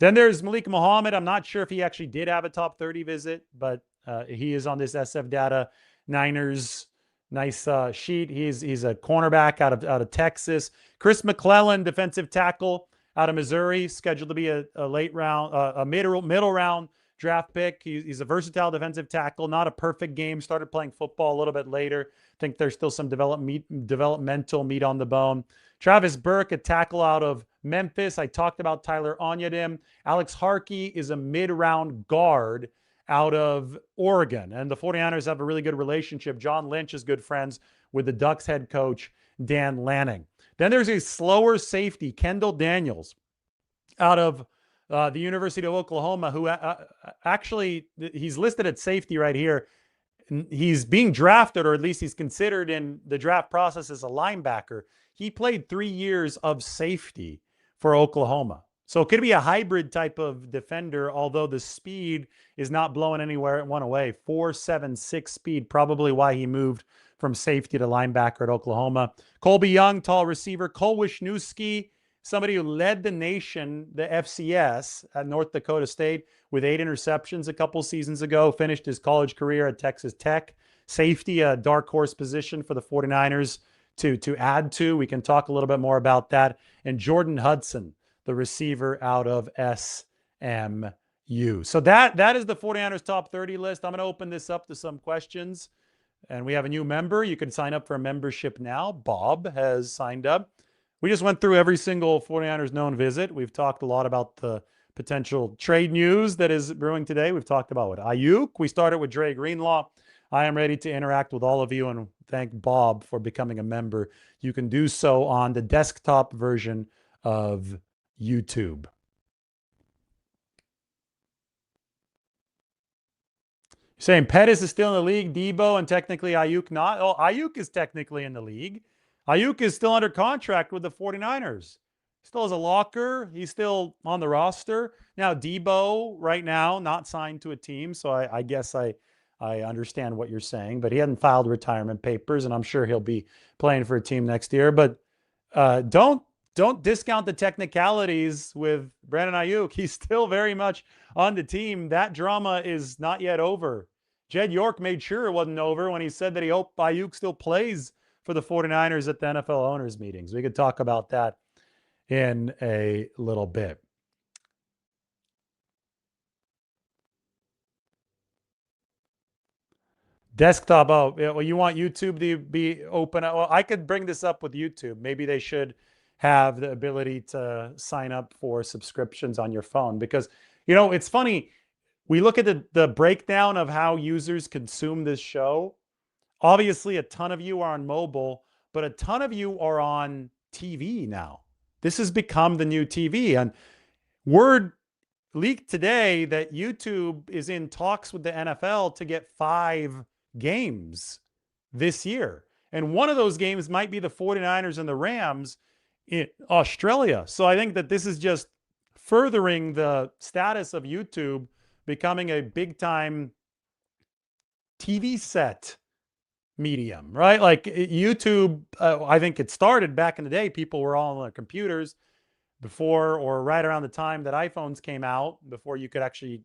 Then there's Malik Muhammad. I'm not sure if he actually did have a top 30 visit, but he is on this SF Data Niners nice sheet. He's a cornerback out of Texas. Chris McClellan, defensive tackle out of Missouri, scheduled to be a late round, a middle round draft pick. He's a versatile defensive tackle, not a perfect game. Started playing football a little bit later. I think there's still some developmental meat on the bone. Travis Burke, a tackle out of Memphis. I talked about Tyler Onyedim. Alex Harkey is a mid-round guard out of Oregon. And the 49ers have a really good relationship. John Lynch is good friends with the Ducks head coach, Dan Lanning. Then there's a slower safety, Kendall Daniels, out of the University of Oklahoma, who actually, he's listed at safety right here. He's being drafted, or at least he's considered in the draft process as a linebacker. He played 3 years of safety for Oklahoma. So it could be a hybrid type of defender, although the speed is not blowing anywhere. It went away. 4.76 speed, probably why he moved from safety to linebacker at Oklahoma. Colby Young, tall receiver. Cole Wisniewski, somebody who led the nation, the FCS at North Dakota State with 8 interceptions a couple seasons ago, finished his college career at Texas Tech. Safety, a dark horse position for the 49ers to add to. We can talk a little bit more about that. And Jordan Hudson, the receiver out of SMU. So that is the 49ers top 30 list. I'm going to open this up to some questions. And we have a new member. You can sign up for a membership now. Bob has signed up. We just went through every single 49ers known visit. We've talked a lot about the potential trade news that is brewing today. We've talked about with Aiyuk. We started with Dre Greenlaw. I am ready to interact with all of you and thank Bob for becoming a member. You can do so on the desktop version of YouTube. Saying Pettis is still in the league, Debo, and technically Aiyuk not. Oh, Aiyuk is technically in the league. Aiyuk is still under contract with the 49ers. Still has a locker. He's still on the roster. Now, Debo right now not signed to a team, so I guess I understand what you're saying, but he hadn't filed retirement papers, and I'm sure he'll be playing for a team next year. But don't discount the technicalities with Brandon Aiyuk. He's still very much on the team. That drama is not yet over. Jed York made sure it wasn't over when he said that he hoped Aiyuk still plays for the 49ers at the NFL owners meetings. We could talk about that in a little bit. Desktop. Oh, well, you want YouTube to be open? Well, I could bring this up with YouTube. Maybe they should have the ability to sign up for subscriptions on your phone because, it's funny. We look at the breakdown of how users consume this show. Obviously, a ton of you are on mobile, but a ton of you are on TV now. This has become the new TV. And word leaked today that YouTube is in talks with the NFL to get 5 games this year. And one of those games might be the 49ers and the Rams in Australia. So I think that this is just furthering the status of YouTube becoming a big time TV set medium, right? Like YouTube, I think it started back in the day. People were all on their computers before or right around the time that iPhones came out, before you could actually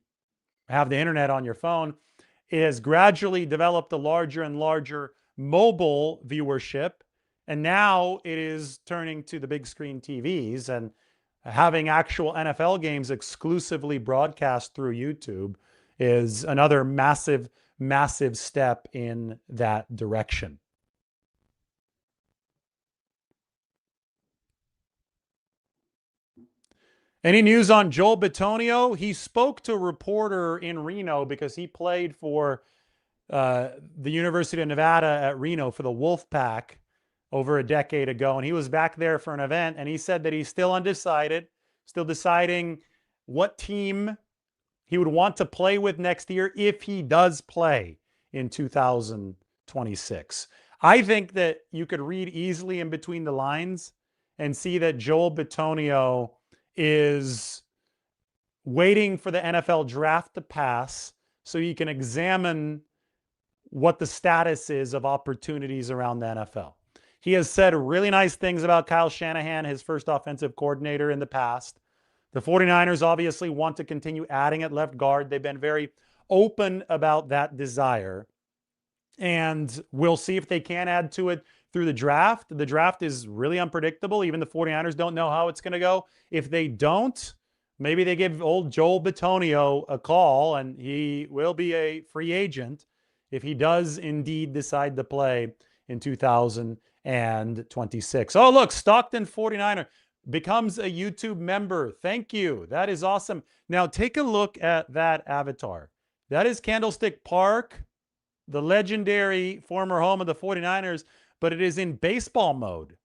have the internet on your phone. It has gradually developed a larger and larger mobile viewership. And now it is turning to the big screen TVs and having actual NFL games exclusively broadcast through YouTube is another massive, massive step in that direction. Any news on Joel Bitonio? He spoke to a reporter in Reno because he played for the University of Nevada at Reno for the Wolfpack over a decade ago. And he was back there for an event. And he said that he's still undecided, still deciding what team he would want to play with next year if he does play in 2026. I think that you could read easily in between the lines and see that Joel Bitonio is waiting for the NFL draft to pass so he can examine what the status is of opportunities around the NFL. He has said really nice things about Kyle Shanahan, his first offensive coordinator in the past. The 49ers obviously want to continue adding at left guard. They've been very open about that desire. And we'll see if they can add to it through the draft. The draft is really unpredictable. Even the 49ers don't know how it's going to go. If they don't, maybe they give old Joel Bitonio a call and he will be a free agent if he does indeed decide to play in 2026. Oh, look, Stockton 49er becomes a YouTube member. Thank you. That is awesome. Now take a look at that avatar. That is Candlestick Park, the legendary former home of the 49ers, but it is in baseball mode.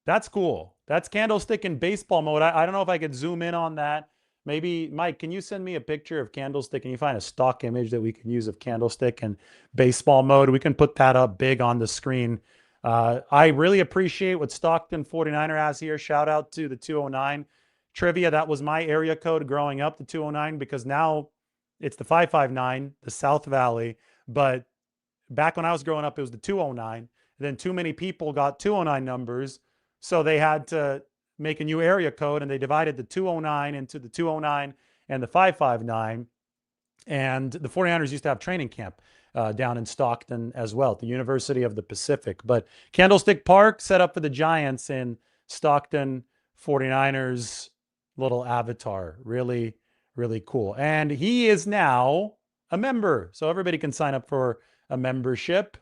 That's cool. That's Candlestick in baseball mode. I don't know if I could zoom in on that. Maybe, Mike, can you send me a picture of Candlestick? Can you find a stock image that we can use of Candlestick in baseball mode? We can put that up big on the screen. I really appreciate what Stockton 49er has here. Shout out to the 209 trivia. That was my area code growing up, the 209, because now it's the 559, the South Valley. But back when I was growing up, it was the 209. Then too many people got 209 numbers, so they had to make a new area code, and they divided the 209 into the 209 and the 559. And the 49ers used to have training camp down in Stockton as well, at the University of the Pacific. But Candlestick Park set up for the Giants in Stockton 49ers little avatar. Really, really cool. And he is now a member. So everybody can sign up for a membership,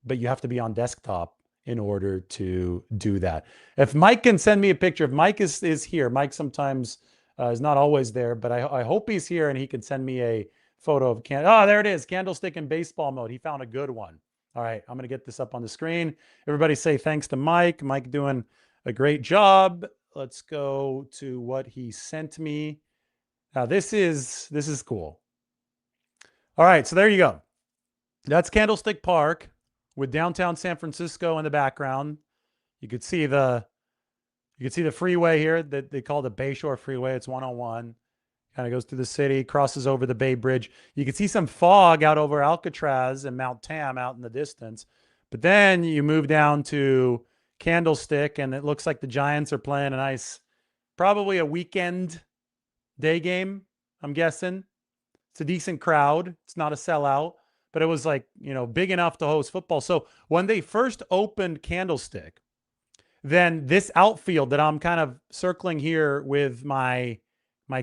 but you have to be on desktop in order to do that. If Mike can send me a picture, if Mike is here, Mike sometimes Is not always there, but I hope he's here and he can send me a photo of oh, there it is, Candlestick in baseball mode. He found a good one. All right, I'm going to get this up on the screen. Everybody say thanks to Mike. Mike doing a great job. Let's go to what he sent me. Now this is cool. All right, so there you go. That's Candlestick Park with downtown San Francisco in the background. You could see the freeway here that they call the Bayshore Freeway. It's 101. Kind of goes through the city, crosses over the Bay Bridge. You can see some fog out over Alcatraz and Mount Tam out in the distance. But then you move down to Candlestick, and it looks like the Giants are playing a nice, probably a weekend day game, I'm guessing. It's a decent crowd. It's not a sellout, but it was like, big enough to host football. So when they first opened Candlestick, then this outfield that I'm kind of circling here with my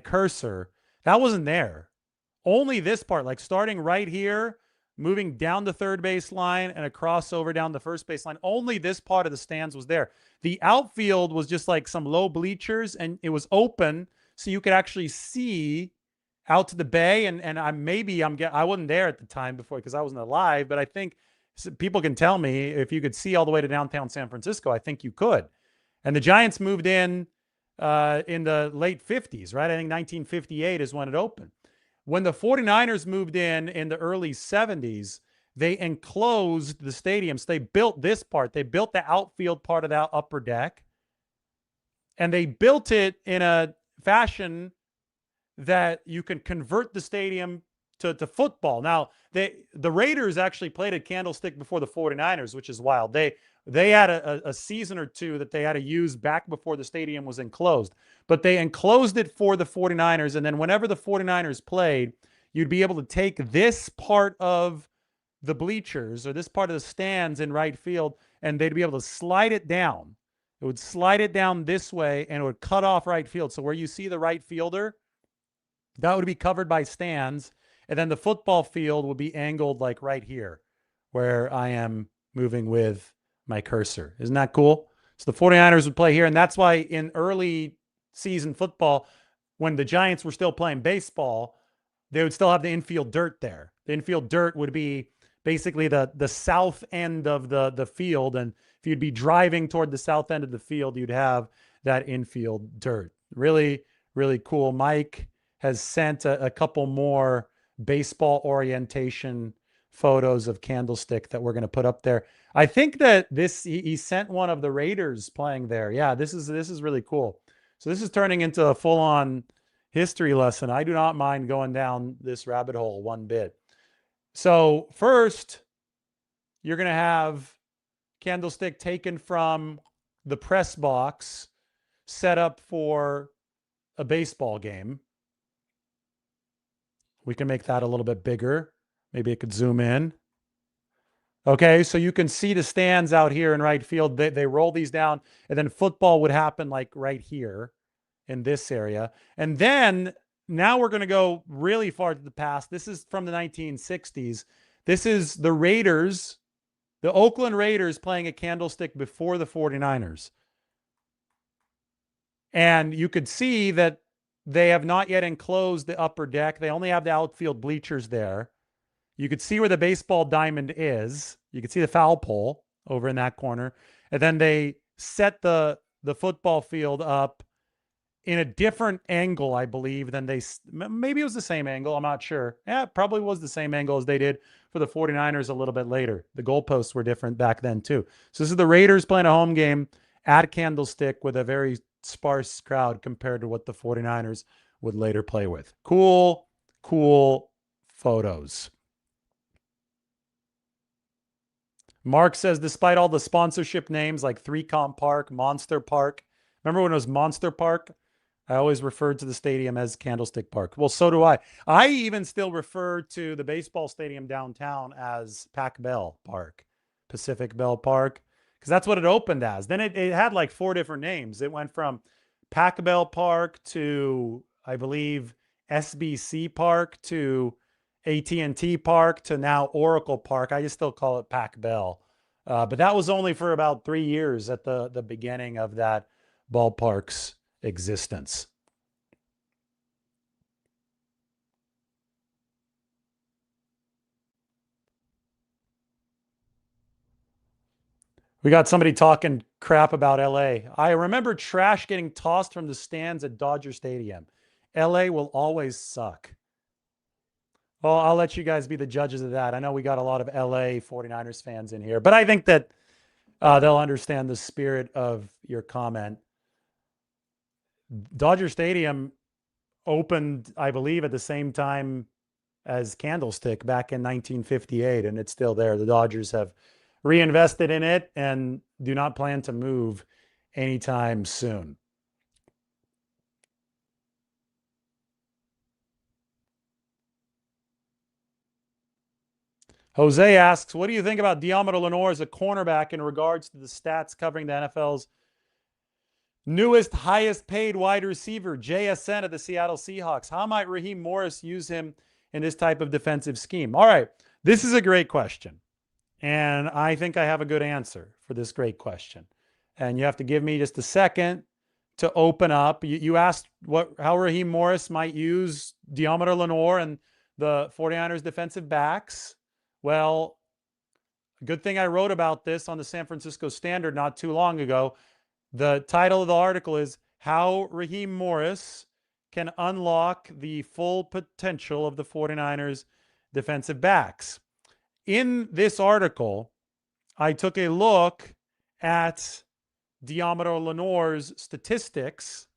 cursor, that wasn't there. Only this part, like starting right here, moving down the third base line and a crossover down the first base line. Only this part of the stands was there. The outfield was just like some low bleachers, and it was open, so you could actually see out to the bay. And I wasn't there at the time before because I wasn't alive, but I think people can tell me if you could see all the way to downtown San Francisco. I think you could. And the Giants moved in the late 50s, right? I think 1958 is when it opened. When the 49ers moved in the early 70s, they enclosed the stadium. So they built this part. They built the outfield part of that upper deck. And they built it in a fashion that you can convert the stadium to football. Now, the Raiders actually played at Candlestick before the 49ers, which is wild. They had a season or two that they had to use back before the stadium was enclosed. But they enclosed it for the 49ers, and then whenever the 49ers played, you'd be able to take this part of the bleachers or this part of the stands in right field, and they'd be able to slide it down. It would slide it down this way, and it would cut off right field. So where you see the right fielder, that would be covered by stands, and then the football field would be angled like right here, where I am moving with my cursor. Isn't that cool? So the 49ers would play here, and that's why in early season football, when the Giants were still playing baseball, they would still have the infield dirt there. The infield dirt would be basically the south end of the field, and if you'd be driving toward the south end of the field, you'd have that infield dirt. Really, really cool. Mike has sent a couple more baseball orientation photos of Candlestick that we're going to put up there. I think that he sent one of the Raiders playing there. Yeah, this is really cool. So this is turning into a full-on history lesson. I do not mind going down this rabbit hole one bit. So first, you're going to have Candlestick taken from the press box, set up for a baseball game. We can make that a little bit bigger. Maybe it could zoom in. Okay, so you can see the stands out here in right field. They roll these down, and then football would happen like right here in this area. And then now we're going to go really far to the past. This is from the 1960s. This is the Raiders, the Oakland Raiders playing a Candlestick before the 49ers. And you could see that they have not yet enclosed the upper deck. They only have the outfield bleachers there. You could see where the baseball diamond is. You could see the foul pole over in that corner. And then they set the football field up in a different angle, I believe, than maybe it was the same angle. I'm not sure. Yeah, it probably was the same angle as they did for the 49ers a little bit later. The goalposts were different back then too. So this is the Raiders playing a home game at Candlestick with a very sparse crowd compared to what the 49ers would later play with. Cool, cool photos. Mark says, despite all the sponsorship names like 3Com Park, Monster Park, remember when it was Monster Park? I always referred to the stadium as Candlestick Park. Well, so do I. I even still refer to the baseball stadium downtown as Pac Bell Park, Pacific Bell Park, because that's what it opened as. Then it had like 4 different names. It went from Pac Bell Park to, I believe, SBC Park to AT&T Park to now Oracle Park. I just still call it Pac Bell. But that was only for about 3 years at the beginning of that ballpark's existence. We got somebody talking crap about LA. I remember trash getting tossed from the stands at Dodger Stadium. LA will always suck. Well, I'll let you guys be the judges of that. I know we got a lot of LA 49ers fans in here, but I think that they'll understand the spirit of your comment. Dodger Stadium opened, I believe, at the same time as Candlestick back in 1958, and it's still there. The Dodgers have reinvested in it and do not plan to move anytime soon. Jose asks, what do you think about Deommodore Lenoir as a cornerback in regards to the stats covering the NFL's newest, highest paid wide receiver, JSN of the Seattle Seahawks? How might Raheem Morris use him in this type of defensive scheme? All right, this is a great question. And I think I have a good answer for this great question. And you have to give me just a second to open up. You asked how Raheem Morris might use Deommodore Lenoir and the 49ers defensive backs. Well, good thing I wrote about this on the San Francisco Standard not too long ago. The title of the article is How Raheem Morris Can Unlock the Full Potential of the 49ers Defensive Backs. In this article, I took a look at Deommodore Lenoir's statistics,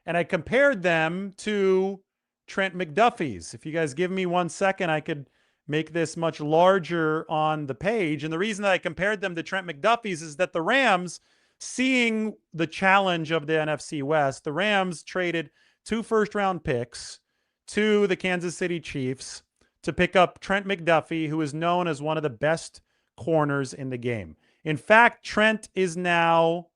and I compared them to Trent McDuffie's. If you guys give me 1 second, I could make this much larger on the page. And the reason that I compared them to Trent McDuffie's is that the Rams, seeing the challenge of the NFC West, the Rams traded 2 first-round picks to the Kansas City Chiefs to pick up Trent McDuffie, who is known as one of the best corners in the game. In fact, Trent is now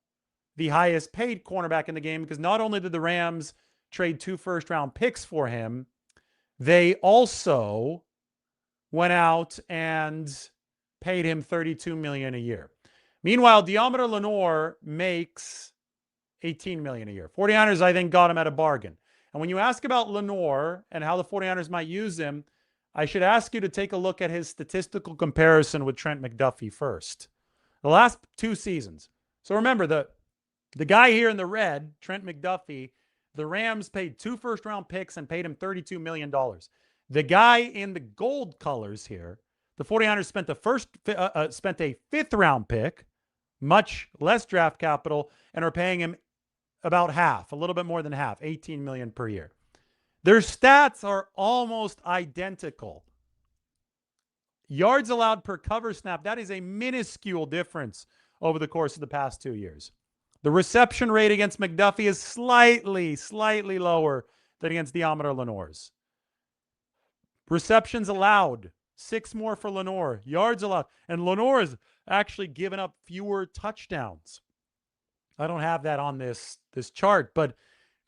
the highest paid cornerback in the game because not only did the Rams trade 2 first-round picks for him, they also went out and paid him $32 million a year. Meanwhile, Deommodore Lenoir makes $18 million a year. 49ers, I think, got him at a bargain. And when you ask about Lenoir and how the 49ers might use him, I should ask you to take a look at his statistical comparison with Trent McDuffie first. The last 2 seasons. So remember, the guy here in the red, Trent McDuffie, the Rams paid 2 first-round picks and paid him $32 million. The guy in the gold colors here, the 49ers spent a 5th-round pick, much less draft capital, and are paying him about half, a little bit more than half, $18 million per year. Their stats are almost identical. Yards allowed per cover snap, that is a minuscule difference over the course of the past 2 years. The reception rate against McDuffie is slightly lower than against Deommodore Lenoir's. Receptions allowed, 6 more for Lenoir. Yards allowed. And Lenoir has actually given up fewer touchdowns. I don't have that on this chart, but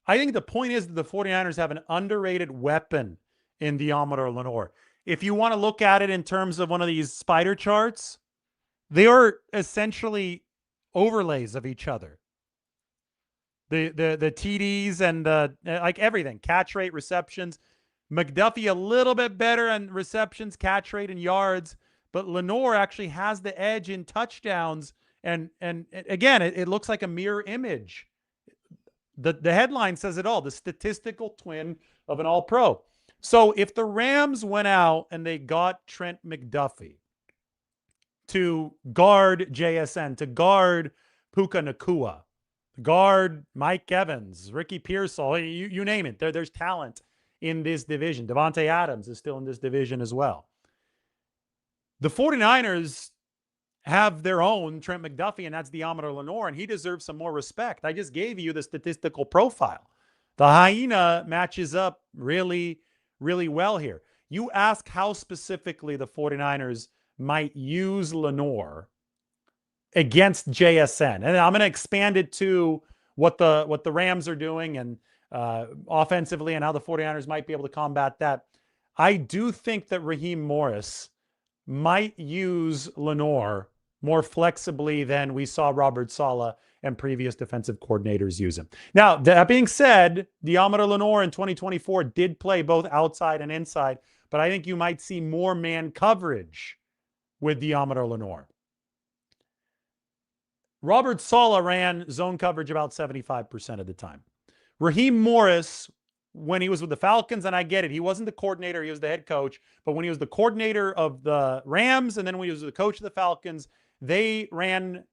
I think the point is that the 49ers have an underrated weapon in Deommodore Lenoir. If you want to look at it in terms of one of these spider charts, they are essentially overlays of each other. The TDs and like everything, catch rate, receptions. McDuffie a little bit better on receptions, catch rate, and yards, but Lenoir actually has the edge in touchdowns. And again, it looks like a mirror image. The headline says it all, the statistical twin of an all-pro. So if the Rams went out and they got Trent McDuffie to guard JSN, to guard Puka Nacua, to guard Mike Evans, Ricky Pearsall, you name it. There's talent in this division. Devontae Adams is still in this division as well. The 49ers have their own Trent McDuffie, and that's Deommodore Lenoir, and he deserves some more respect. I just gave you the statistical profile. The hyena matches up really, really well here. You ask how specifically the 49ers might use Lenoir against JSN. And I'm going to expand it to what the Rams are doing and offensively and how the 49ers might be able to combat that. I do think that Raheem Morris might use Lenoir more flexibly than we saw Robert Saleh and previous defensive coordinators use him. Now, that being said, Deommodore Lenoir in 2024 did play both outside and inside, but I think you might see more man coverage with Deommodore Lenoir. Robert Saleh ran zone coverage about 75% of the time. Raheem Morris, when he was with the Falcons, and I get it, he wasn't the coordinator, he was the head coach, but when he was the coordinator of the Rams and then when he was the coach of the Falcons, they ran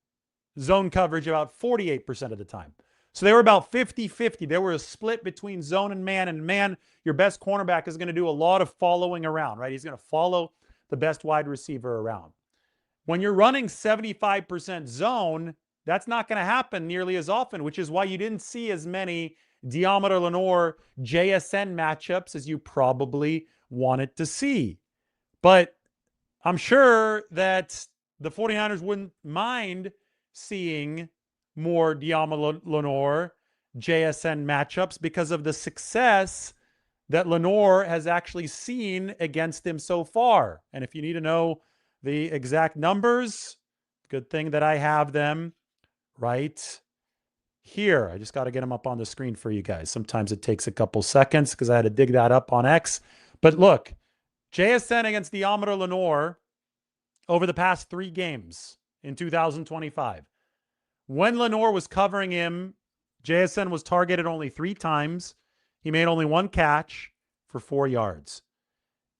zone coverage about 48% of the time. So they were about 50-50. There were a split between zone and man, your best cornerback is going to do a lot of following around, right? He's going to follow the best wide receiver around. When you're running 75% zone, that's not going to happen nearly as often, which is why you didn't see as many Deommodore Lenoir JSN matchups as you probably wanted to see. But I'm sure that the 49ers wouldn't mind seeing more Deommodore Lenoir JSN matchups because of the success that Lenoir has actually seen against him so far. And if you need to know the exact numbers, good thing that I have them right here. I just got to get them up on the screen for you guys. Sometimes it takes a couple seconds because I had to dig that up on X. But look, JSN against Deommodore Lenoir over the past 3 games in 2025. When Lenoir was covering him, JSN was targeted only 3 times. He made only 1 catch for 4 yards.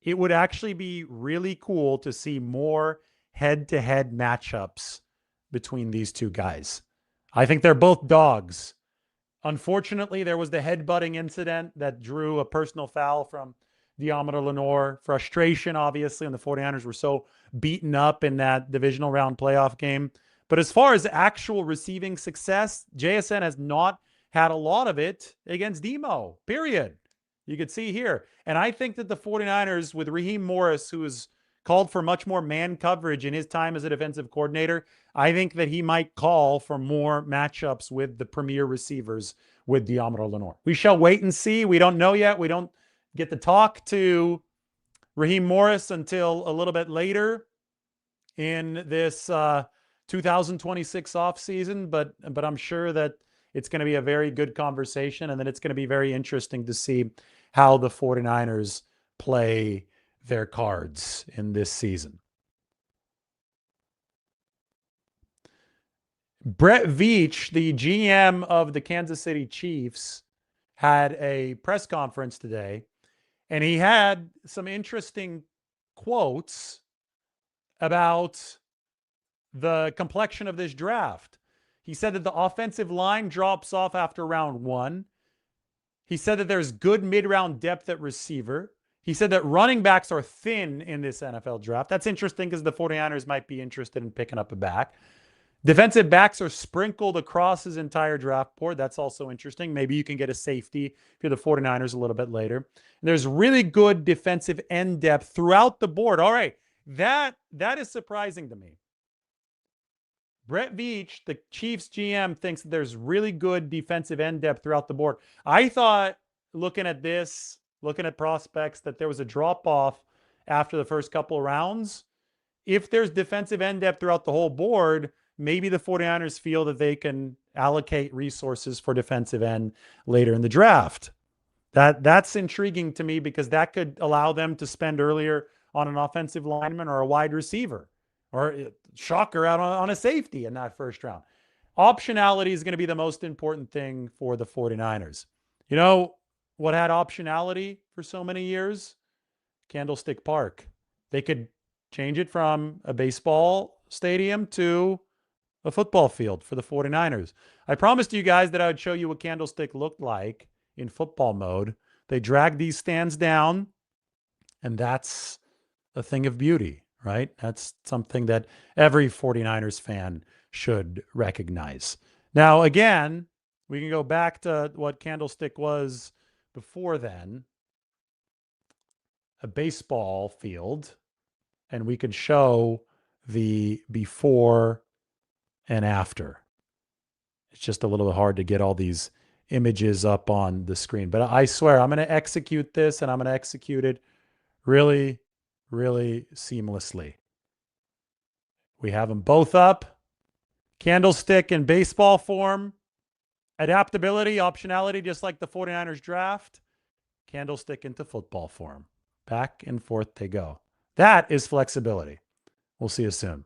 It would actually be really cool to see more head-to-head matchups between these two guys. I think they're both dogs. Unfortunately, there was the headbutting incident that drew a personal foul from Deommodore Lenoir. Frustration, obviously, and the 49ers were so beaten up in that divisional round playoff game. But as far as actual receiving success, JSN has not had a lot of it against Demo, period. You could see here. And I think that the 49ers, with Raheem Morris, who has called for much more man coverage in his time as a defensive coordinator, I think that he might call for more matchups with the premier receivers with Deommodore Lenoir. We shall wait and see. We don't know yet. We don't get to talk to Raheem Morris until a little bit later in this 2026 offseason, but I'm sure that it's going to be a very good conversation, and then it's going to be very interesting to see how the 49ers play their cards in this season. Brett Veach, the GM of the Kansas City Chiefs, had a press conference today, and he had some interesting quotes about the complexion of this draft. He said that the offensive line drops off after round 1. He said that there's good mid-round depth at receiver. He said that running backs are thin in this NFL draft. That's interesting because the 49ers might be interested in picking up a back. Defensive backs are sprinkled across his entire draft board. That's also interesting. Maybe you can get a safety if you're the 49ers a little bit later. And there's really good defensive end depth throughout the board. All right, that is surprising to me. Brett Veach, the Chiefs GM, thinks that there's really good defensive end depth throughout the board. I thought, looking at this, looking at prospects, that there was a drop-off after the first couple of rounds. If there's defensive end depth throughout the whole board, maybe the 49ers feel that they can allocate resources for defensive end later in the draft. That's intriguing to me because that could allow them to spend earlier on an offensive lineman or a wide receiver, or shocker out on a safety in that first round. Optionality is going to be the most important thing for the 49ers. You know what had optionality for so many years? Candlestick Park. They could change it from a baseball stadium to a football field for the 49ers. I promised you guys that I would show you what Candlestick looked like in football mode. They dragged these stands down, and that's a thing of beauty, right? That's something that every 49ers fan should recognize. Now, again, we can go back to what Candlestick was before then, a baseball field, and we could show the before and after. It's just a little hard to get all these images up on the screen, but I swear I'm going to execute this, and I'm going to execute it really, really seamlessly. We have them both up. Candlestick in baseball form. Adaptability, optionality, just like the 49ers draft. Candlestick into football form. Back and forth they go. That is flexibility. We'll see you soon.